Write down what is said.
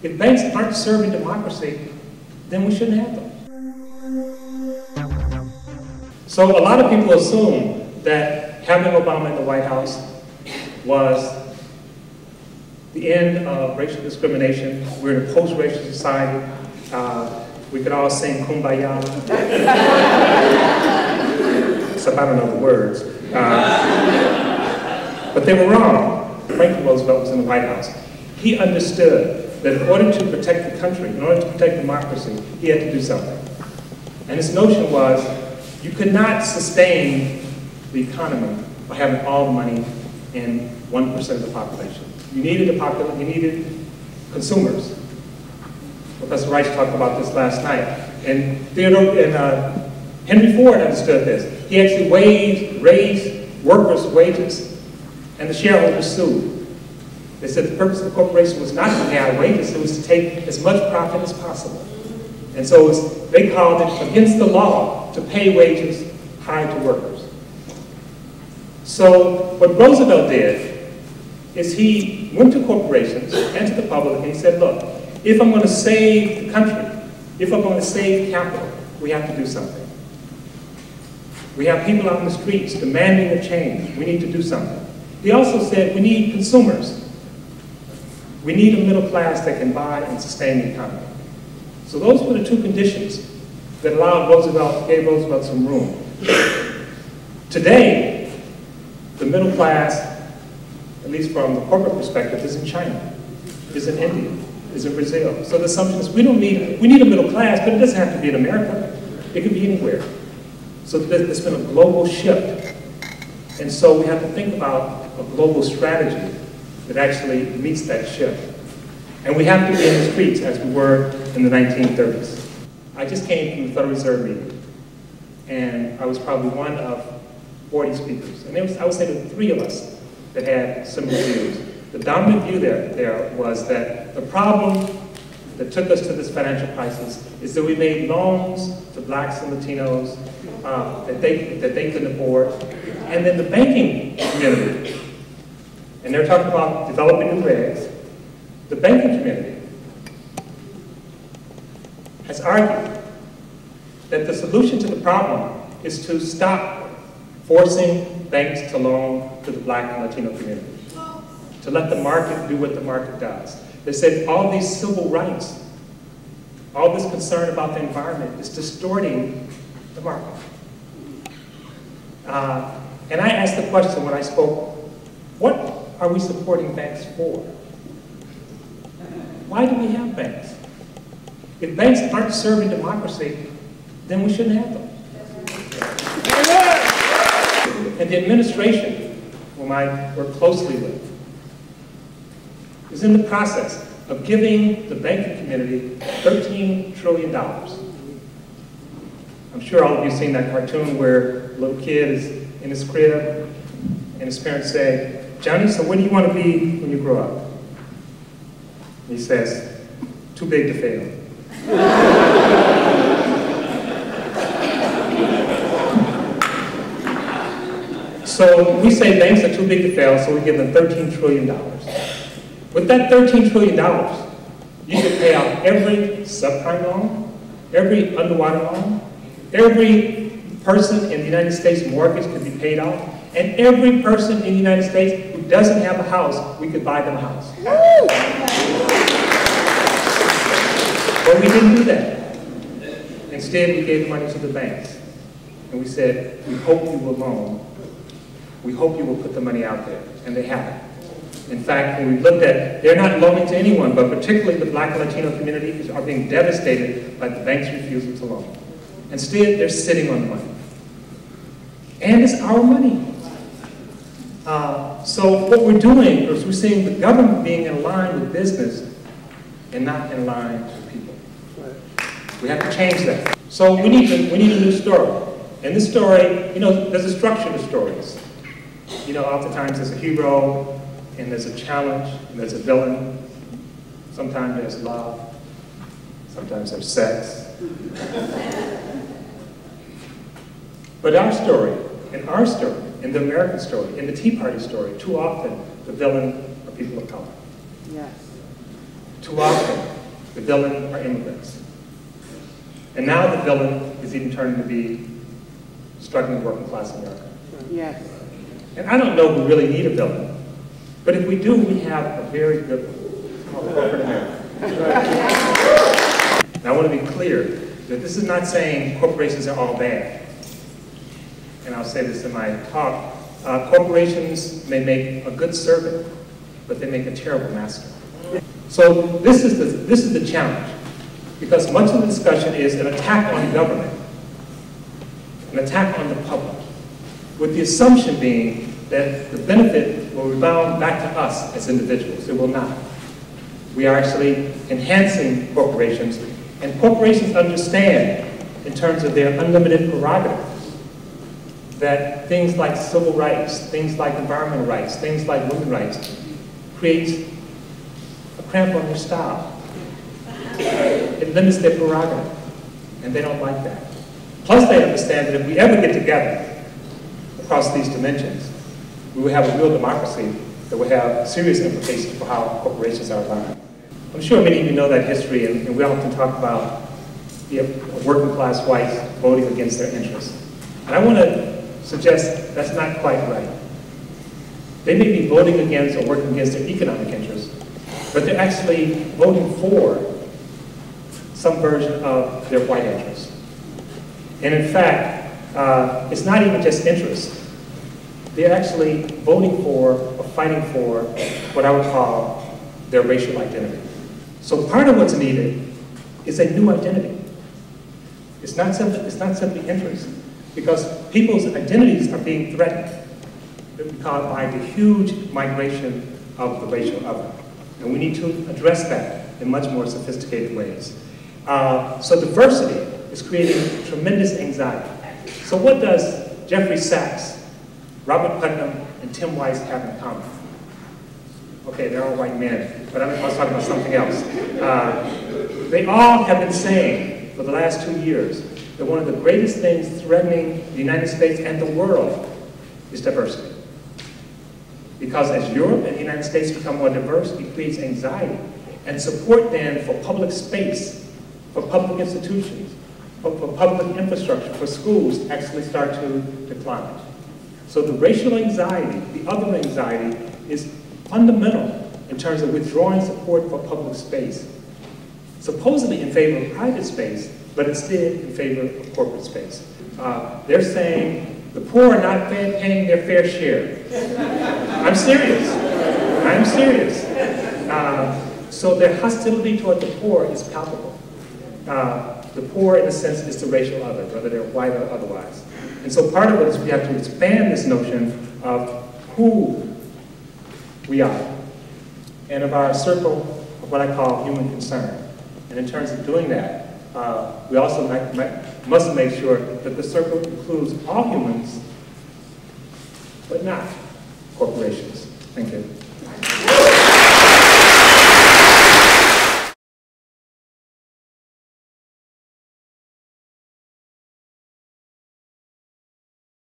If banks aren't serving democracy, then we shouldn't have them. So a lot of people assume that having Obama in the White House was the end of racial discrimination. We're in a post-racial society. We could all sing Kumbayah. Except I don't know the words. But they were wrong. Franklin Roosevelt was in the White House. He understood that in order to protect the country, in order to protect democracy, he had to do something. And his notion was, you could not sustain the economy by having all the money in 1% of the population. You needed consumers. Professor Reich talked about this last night. And Henry Ford understood this. He actually raised workers' wages, and the shareholders sued. They said the purpose of the corporation was not to pay out wages, it was to take as much profit as possible. And so they called it against the law to pay wages high to workers. So what Roosevelt did is he went to corporations and to the public and he said, look, if I'm going to save the country, if I'm going to save capital, we have to do something. We have people out in the streets demanding a change. We need to do something. He also said we need consumers. We need a middle class that can buy and sustain the economy. So those were the two conditions that gave Roosevelt some room. Today, the middle class, at least from the corporate perspective, is in China, is in India, is in Brazil. So the assumption is we need a middle class, but it doesn't have to be in America. It could be anywhere. So there's been a global shift. And so we have to think about a global strategy that actually meets that shift. And we have to be in the streets as we were in the 1930s. I just came from the Federal Reserve meeting, and I was probably one of 40 speakers. And I would say there were 3 of us that had similar views. The dominant view there was that the problem that took us to this financial crisis is that we made loans to blacks and Latinos that they couldn't afford. And then the banking community, and they're talking about developing new ergs, the banking community has argued that the solution to the problem is to stop forcing banks to loan to the black and Latino community, to let the market do what the market does. They said all these civil rights, all this concern about the environment is distorting the market. And I asked the question when I spoke, what are we supporting banks for? Why do we have banks? If banks aren't serving democracy, then we shouldn't have them. And the administration, whom I work closely with, is in the process of giving the banking community $13 trillion. I'm sure all of you have seen that cartoon where a little kid is in his crib and his parents say, Johnny, so what do you want to be when you grow up? He says, too big to fail. So we say banks are too big to fail, so we give them $13 trillion. With that $13 trillion, you could pay out every subprime loan, every underwater loan, every person in the United States mortgage could be paid off, and every person in the United States who doesn't have a house, we could buy them a house. But we didn't do that. Instead, we gave money to the banks. And we said, we hope you will loan. We hope you will put the money out there. And they haven't. In fact, when we looked at, they're not loaning to anyone, but particularly the black and Latino community are being devastated by the bank's refusal to loan. Instead, they're sitting on the money. And it's our money. So what we're doing is we're seeing the government being in line with business and not in line with people. We have to change that. So we need a new story. And this story, you know, there's a structure to stories. You know, oftentimes there's a hero, and there's a challenge, and there's a villain. Sometimes there's love. Sometimes there's sex. But our story, in the American story, in the Tea Party story, too often the villain are people of color. Yes. Too often The villain are immigrants. And now the villain is even turning to be struggling working class America. Yes. And I don't know if we really need a villain, but if we do, we have a very good corporate America. And I want to be clear that this is not saying corporations are all bad. And I'll say this in my talk. Corporations may make a good servant, but they make a terrible master. So this is the challenge, because much of the discussion is an attack on government, an attack on the public, with the assumption being that the benefit will rebound back to us as individuals. It will not. We are actually enhancing corporations, and corporations understand, in terms of their unlimited prerogatives, that things like civil rights, things like environmental rights, things like women's rights, creates a cramp on their style. It limits their prerogative, and they don't like that. Plus, they understand that if we ever get together across these dimensions, we will have a real democracy that will have serious implications for how corporations are run. I'm sure many of you know that history, and we often talk about the working class whites voting against their interests. And I want to suggest that's not quite right. They may be voting against or working against their economic interests, but they're actually voting for some version of their white interests. And in fact, it's not even just interest. They're actually voting for or fighting for what I would call their racial identity. So part of what's needed is a new identity. It's not simply interest, because people's identities are being threatened caused by the huge migration of the racial other. And we need to address that in much more sophisticated ways. So diversity is creating tremendous anxiety. So what does Jeffrey Sachs, Robert Putnam, and Tim Weiss have in common? Okay, they're all white men, but I was talking about something else. They all have been saying for the last 2 years that one of the greatest things threatening the United States and the world is diversity. Because as Europe and the United States become more diverse, it creates anxiety. And support then for public space, for public institutions, for public infrastructure, for schools actually start to decline. So the racial anxiety, the other anxiety, is fundamental in terms of withdrawing support for public space, supposedly in favor of private space, but instead in favor of corporate space. They're saying the poor are not paying their fair share. I'm serious. I'm serious. So their hostility toward the poor is palpable. The poor, in a sense, is the racial other, whether they're white or otherwise. And so part of it is we have to expand this notion of who we are, and of our circle of what I call human concern. And in terms of doing that, we also must make sure that the circle includes all humans, but not corporations. Thank you.